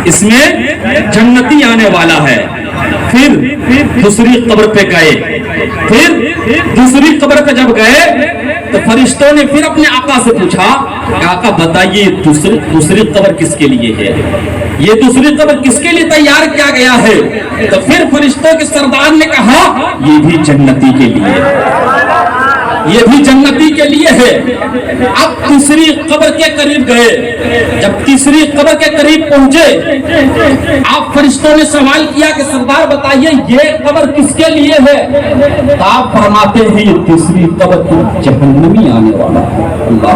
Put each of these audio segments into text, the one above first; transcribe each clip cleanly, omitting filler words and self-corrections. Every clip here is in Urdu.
اس میں جنتی آنے والا ہے. پھر دوسری قبر پہ گئے. پھر دوسری قبر پہ جب گئے تو فرشتوں نے پھر اپنے آقا سے پوچھا کہ آقا بتائیے دوسری قبر کس کے لیے ہے؟ یہ دوسری قبر کس کے لیے تیار کیا گیا ہے؟ تو پھر فرشتوں کے سردار نے کہا یہ بھی جنتی کے لیے، یہ بھی جنتی کے لیے ہے. اب تیسری قبر کے قریب گئے. جب تیسری قبر کے قریب پہنچے آپ فرشتوں نے سوال کیا کہ سردار بتائیے یہ قبر کس کے لیے ہے؟ تو آپ فرماتے ہیں یہ تیسری قبر تو جہنمی آنے والا ہے. اللہ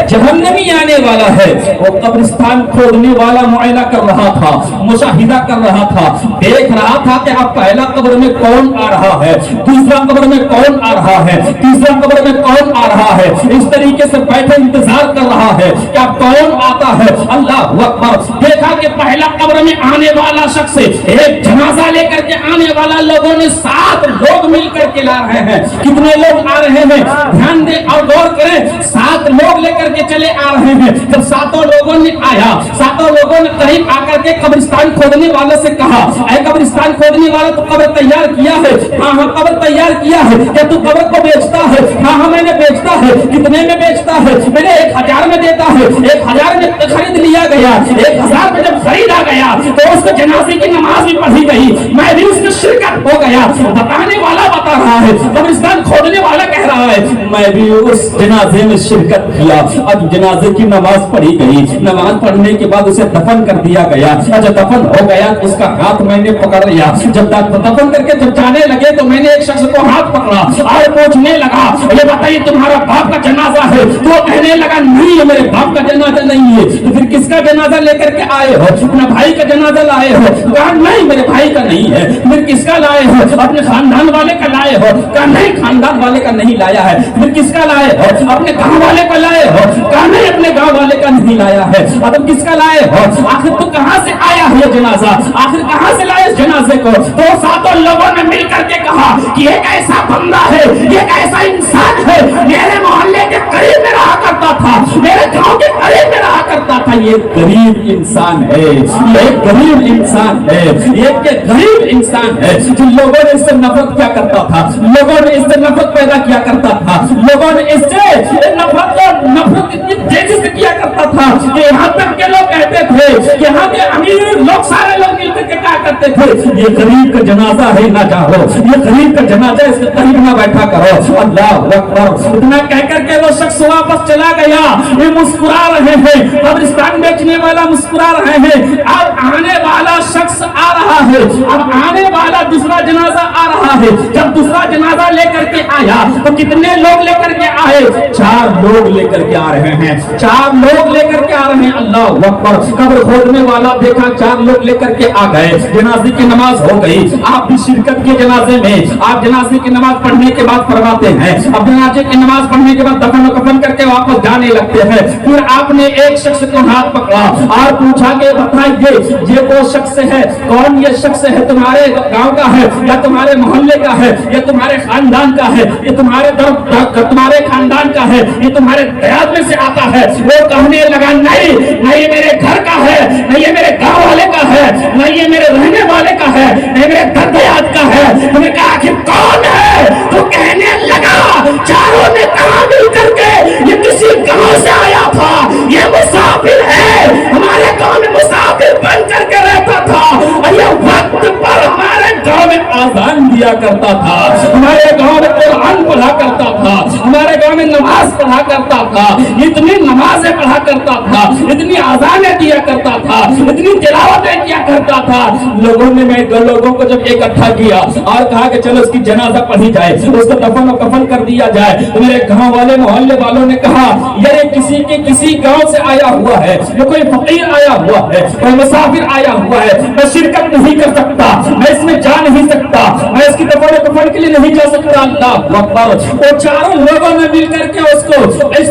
جہنمی آنے والا ہے. وہ قبرستان کھودنے والا معائنہ کر رہا تھا، مشاہدہ کر رہا تھا، دیکھ رہا تھا کہ اب پہلا قبر میں کون آ رہا ہے، دوسرا قبر میں کون آ رہا ہے، تیسرا قبر میں کون آ رہا ہے. اس طریقے سے بیٹھے انتظار کر رہا ہے کہ اب کون آتا ہے. اللہ اکبر. دیکھا کہ پہلا قبر میں آنے والا شخص ایک جنازہ لے کر کے آنے والا لوگوں نے 7 لوگ مل کر کے لا رہے ہیں. کتنے لوگ آ رہے ہیں دھیان دیں اور غور کریں. 7 لوگ لے کر کے چلے آ رہے ہیں. جب 7 لوگوں نے آیا، 7 لوگوں نے قریب آ کر کے قبرستان کھودنے والے سے کہا اے قبرستان کھودنے والا تو قبر تیار کیا ہے؟ ہاں ہاں قبر تیار کیا ہے. کیا تو قبر کو بیچتا ہے؟ ہاں ہاں میں نے بیچتا ہے. کتنے میں بیچتا ہے؟ میں نے 1000 میں دیتا ہے. 1000 میں خرید لیا گیا. 1000 میں جب خریدا گیا تو اس کو جنازے کی نماز بھی پڑھی گئی، میں بھی اس میں شرکت ہو گیا. بتانے والا بتا رہا ہے، قبرستان کھودنے والا کہہ رہا ہے میں بھی اس جنازے میں شرکت کیا. اب جنازے کی نماز پڑھی گئی. نماز پڑھنے کے بعد اسے دفن کر دیا گیا. جب دفن ہو گیا اس کا ہاتھ میں نے پکڑ لیا. جب دفن کر کے جب جانے لگے تو میں نے ایک شخص کو ہاتھ پکڑا اور پوچھنے لگا یہ بتائیے تمہارا باپ کا جنازہ ہے؟ تو کہنے لگا نہیں یہ میرے باپ کا جنازہ نہیں ہے. تو پھر کس کا جنازہ لے کر کے آئے ہو؟ اپنے بھائی کا جنازہ لائے ہو؟ کہا نہیں میرے بھائی کا نہیں ہے. پھر کس کا لائے ہو؟ اپنے خاندان والے کا لائے ہو؟ کہا نہیں خاندان والے کا نہیں لایا ہے. پھر کس کا لائے ہو؟ اپنے گاؤں والے کا لائے ہو؟ کہا نہیں اپنے گاؤں والے کا نہیں لایا ہے. اب کس کا لائے ہو؟ آخر تو کہاں سے آیا ہے یہ جنازہ؟ آخر کہاں سے لائے اس جنازے کو؟ تو 7 لوگوں نے مل کر کے کہا کہ ایک ایسا بندہ ہے، ایک ایسا انسان ہے میرے محلے کے قریب میں رہا کرتا تھا، میرے گاؤں کے قریب میں رہا کرتا تھا. یہ غریب انسان ہے، یہ غریب انسان ہے، یہ غریب انسان ہے. جو لوگوں نے اس سے نفرت کیا کرتا تھا، لوگوں نے اس سے نفرت پیدا کیا کرتا تھا، لوگوں نے اس سے نفرت اتنی تیزی سے کیا کرتا تھا کہ یہاں تک کے لوگ کہتے تھے، یہاں کے امیر لوگ سارے لوگ مل کر کے کیا کرتے تھے یہ غریب کا جنازہ ہے نہ جاؤ، یہ غریب کا جنازہ اس کے قریب نہ بیٹھا کرو. اللہ اکبر. اتنا کہہ کر کے وہ شخص واپس چلا گیا. یہ مسکرا رہے ہیں، قبرستان بیچنے والا مسکرا رہے ہیں. اب آنے والا شخص آ رہا ہے، اب آنے والا دوسرا جنازہ آ رہا ہے. جب دوسرا جنازہ لے کر کے آیا تو کتنے لوگ لے کر کے آئے؟ 4 لوگ لے کر کے آ رہے ہیں. 4 لوگ لے کر کے آ رہے ہیں. اللہ اکبر. قبر کھودنے والا دیکھا 4 لوگ لے کر کے آ گئے. جنازے کی نماز ہو گئی. آپ بھی شرکت کی جنازے میں. آپ جنازے کی نماز پڑھنے کے بعد فرماتے ہیں اب جنازے کی نماز پڑھنے کے بعد دفن و کفن کر کے واپس جانے لگتے ہیں. پھر آپ نے ایک شخص کو ہاتھ پکڑا اور پوچھا کہ بتائیے یہ وہ شخص ہے، کون یہ شخص ہے؟ تمہارے گاؤں کا ہے یا تمہارے محلے کا ہے یا تمہارے خاندان کا ہے؟ یہ تمہارے خاندان کا ہے، یہ تمہارے دیہات میں سے آتا ہے؟ وہ کہنے لگا نہیں یہ میرے گھر کا ہے، نہیں یہ میرے گاؤں والے کا ہے، نہیں یہ میرے رہنے والے کا ہے، نہیں میرے گھر دیہات کا ہے. تم نے کہا کہ کون ہے؟ تو کہنے لگا 4 نے کہا مل کر کے یہ کسی گاؤں سے آیا تھا، یہ مسافر ہے، ہمارے گاؤں میں مسافر بن کر کے رہتا تھا اور یہ وقت پر ہمارے گاؤں میں آذان دیا کرتا تھا، ہمارے گاؤں میں قرآن پڑھا کرتا تھا، ہمارے گاؤں میں نماز پڑھا کرتا تھا، اتنی نمازیں پڑھا کرتا تھا، اتنی آذانیں دیا کرتا تھا، اتنی تلاوتیں کیا کرتا تھا. لوگوں نے لوگوں کو جب اکٹھا کیا اور کہا کہ چلو اس کی جنازہ پڑھی جائے، اس کو دفن و کفن کر دیا جائے، تو میرے گاؤں والے محلے والوں نے کہا یہ کسی گاؤں سے آیا ہوا ہے، یہ کوئی فقیر آیا ہوا ہے، کوئی مسافر آیا ہوا ہے، میں شرکت نہیں کر سکتا، میں اس میں جا نہیں سکتا، میں اس کی دفن و کفن کے لیے نہیں جا سکتا. اللہ اکبر. وہ 4 لوگوں نے مل کر کے اس کو اس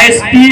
ISP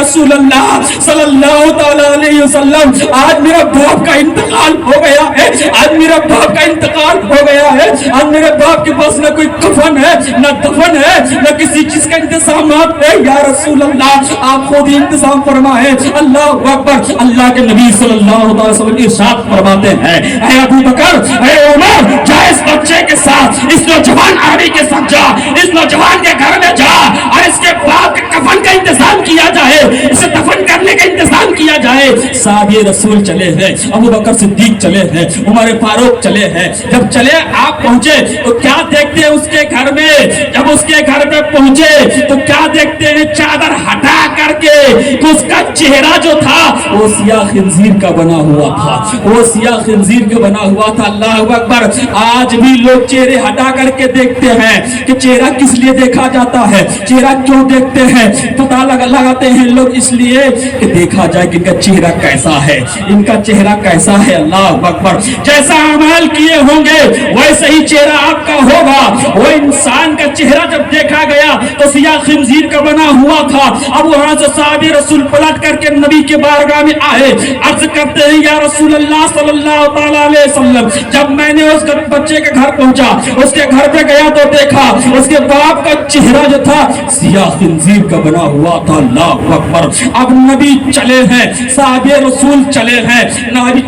رسول اللہ صلی اللہ تعالی علیہ وسلم آج میرا باپ کا انتقال ہو گیا ہے، آج میرا باپ کا انتقال ہو گیا ہے، آج میرے باپ کے پاس نہ کوئی کفن ہے نہ دفن ہے نہ کسی چیز کا انتظامات ہے، یا رسول اللہ آپ خود ہی انتظام فرمائیں۔ اللہ اکبر۔ اللہ کے نبی صلی اللہ علیہ وسلم ارشاد فرماتے ہیں اے ابو بکر اے عمر جا اس بچے کے ساتھ، اس نوجوان عربی کے ساتھ جا، اس نوجوان کے گھر میں جا اور اس کے باپ کے کفن کا انتظام کیا جائے، اسے دفن کرنے کا انتظام کیا جائے۔ صحابہ رسول چلے ہیں، ابو بکر صدیق چلے ہیں، عمر فاروق چلے ہیں۔ جب چلے آپ پہنچے تو کیا دیکھتے ہیں اس کے گھر میں؟ جب اس کے گھر پہ پہنچے تو کیا دیکھتے ہیں؟ چادر ہٹا کر کے اس کا چہرہ جو تھا وہ سیاہ خنزیر کا بنا ہوا تھا، وہ سیاہ خنزیر کا بنا ہوا تھا۔ اللہ اکبر۔ آج بھی لوگ چہرے ہٹا کر کے دیکھتے ہیں کہ چہرہ کس لیے دیکھا جاتا ہے، چہرہ کیوں دیکھتے ہیں؟ پتہ لگاتے ہیں لوگ اس لیے کہ دیکھا جائے کہ ان کا چہرہ کیسا ہے، ان کا چہرہ کیسا ہے۔ اللہ اکبر۔ جیسا اعمال کیے ہوں گے ویسے ہی چہرہ آپ کا ہوگا۔ وہ انسان کا چہرہ جب دیکھا گیا تو سیاہ خنزیر کا بنا ہوا تھا۔ اب وہاں سے صحابہ رسول پلٹ کر کے نبی کے بارگاہ میں آئے، عرض کرتے ہیں یا رسول اللہ صلی اللہ تعالی علیہ وسلم جب میں نے اس بچے کے گھر پہنچا، اس کے گھر پہ گیا تو دیکھا اس کے باپ کا چہرہ جو تھا سیاہ خنزیر کا بنا ہوا تھا۔ اللہ اکبر۔ اب نبی چلے ہیں، صحابہ رسول چلے ہیں،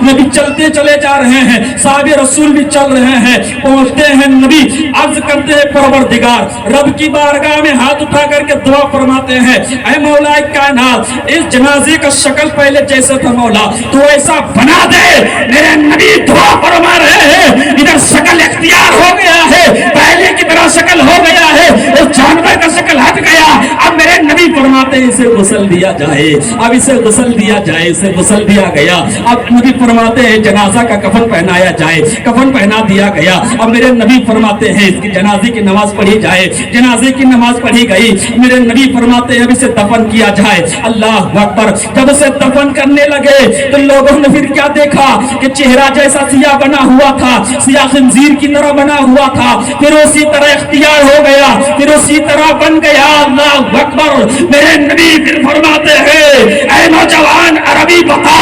نبی چلتے چلے جا رہے ہیں، صحابہ رسول بھی چل رہے ہیں۔ پہنچتے ہیں نبی عرض کرتے ہیں پروردگار رب کی بارگاہ میں ہاتھ اٹھا کر کے دعا فرماتے ہیں اے مولا کائنات اس جنازے کا شکل پہلے جیسا تھا مولا تو ایسا بنا دے۔ میرے نبی دعا فرما رہے ہیں، ادھر شکل اختیار ہو گیا ہے، پہلے کی طرح شکل ہو گیا ہے، اس جانور کا شکل ہٹ گیا۔ اب میرے نبی فرماتے ہیں اسے غسل دیا جائے، اب اسے غسل دیا جائے، اسے غسل دیا گیا۔ اب نبی فرماتے ہیں جنازہ کا کفن پہنایا جائے، کفن پہنا دیا گیا۔ اب میرے نبی فرماتے ہیں اس کی جنازے کی نماز پڑھی جائے، جنازے کی نماز پڑھی گئی۔ میرے نبی فرماتے ہیں اب اسے دفن کیا جائے۔ اللہ اکبر۔ جب اسے دفن کرنے لگے تو لوگوں نے پھر کیا دیکھا کہ چہرہ جیسا سیاہ بنا ہوا تھا، سیاہ خنزیر کی طرح بنا ہوا تھا، پھر اسی طرح اختیار ہو گیا، پھر اسی طرح بن گیا۔ اللہ اکبر۔ میرے نبی پھر فرماتے ہیں اے نوجوان عربی بتا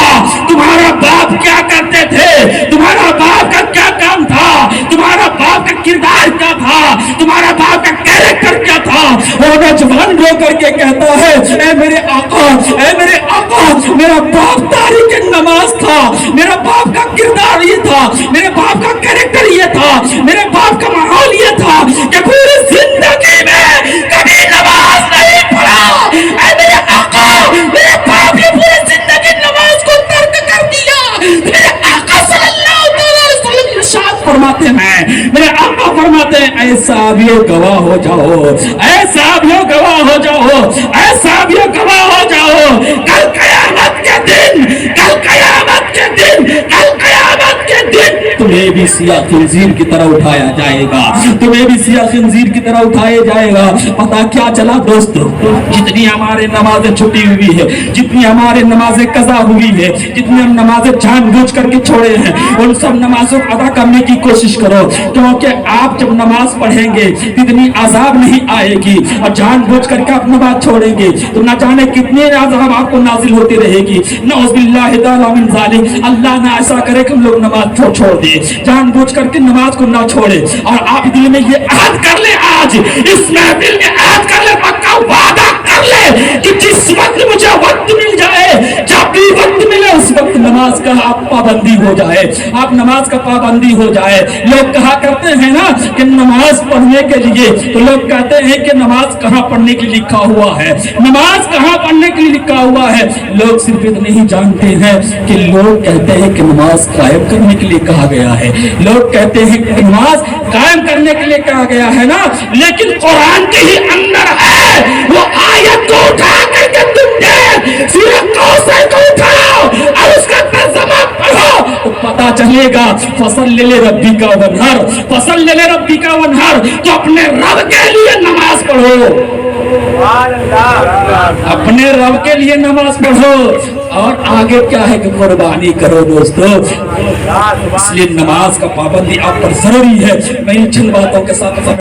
تمہارا باپ کیا کرتے تھے، تمہارا باپ کا کیا کام تھا، تمہارا باپ کا کردار کیا تھا، تمہارا باپ کا کیریکٹر کیا تھا؟ وہ نوجوان رو کر کے کہتا ہے اے میرے آقا، اے میرے آقا میرا باپ تاریخ نماز تھا، میرا باپ کا کردار یہ تھا، میرے باپ کا کیریکٹر یہ تھا، میرے باپ کا ماحول یہ تھا کہ پوری زندگی میں کبھی نماز نہیں پڑھا۔ اے میرے آقا میرے باپ نے پوری زندگی نماز کو ترک کر دیا۔ میرے آقا صلی اللہ علیہ وسلم ارشاد فرماتے ہیں، میرے آقا فرماتے ہیں اے صحابیوں گواہ ہو جاؤ، اے صحابیوں گواہ ہو جاؤ، اے صحابیوں گواہ ہو جاؤ، کل قیامت کے دن، کل قیامت کے دن، کل قیامت کے دن تمہیں بھی سیاہ خنزیر کی طرح اٹھایا جائے گا، تمہیں بھی سیاہ خنزیر کی طرح اٹھایا جائے گا۔ پتا کیا چلا دوستو، جتنی ہمارے نمازیں چھٹی ہوئی ہے، جتنی ہمارے نمازیں قضا ہوئی ہے، جتنی ہم نمازیں جان بوجھ کر کے چھوڑے ہیں، ان سب نمازوں کو ادا کرنے کی کوشش کرو، کیونکہ آپ جب نماز پڑھیں گے اتنی عذاب نہیں آئے گی، اور جان بوجھ کر کے آپ نماز چھوڑیں گے تو نہ جانے کتنے عذاب آپ کو نازل ہوتی رہے گی۔ نعوذ باللہ تعالی من ذالک۔ اللہ نہ ایسا کرے کہ ہم لوگ نماز چھوڑ دیں، جان بوجھ کر کے نماز کو نہ چھوڑے۔ اور آپ دل میں یہ عہد کر لیں، آج اس محفل میں عہد کر لیں، پکا وعدہ کر لیں کہ جس وقت مجھے وقت مل جائے، جب بھی وقت ملے اس وقت نماز کا آپ پابندی ہو جائے، آپ نماز کا پابندی ہو جائے۔ لوگ کہا کرتے ہیں نا کہ نماز پڑھنے کے لیے، تو لوگ کہتے ہیں کہ نماز کہاں پڑھنے کے لیے لکھا ہوا ہے، نماز کہاں پڑھنے کے لیے لکھا ہوا ہے۔ لوگ صرف اتنے ہی جانتے ہیں کہ لوگ کہتے ہیں کہ نماز قائم کرنے کے لیے کہا گیا ہے، لوگ کہتے ہیں کہ نماز قائم کرنے کے لیے کہا گیا ہے نا، لیکن قرآن کے ہی اندر ہے وہ آیت کو اٹھا کر کے تم نے سورہ کوثر کو اٹھاؤ اور اس کا ترجمہ پڑھو تو پتا چلے گا۔ فصل لربی کا ونہر، فصل لربی کا ونہر، تو اپنے رب کے لیے نماز پڑھو، اپنے رب کے لیے نماز پڑھو، اور آگے کیا ہے کہ قربانی کرو دوستو۔ اس لیے نماز کا پابندی آپ پر ضروری ہے۔ میں ان چند باتوں کے ساتھ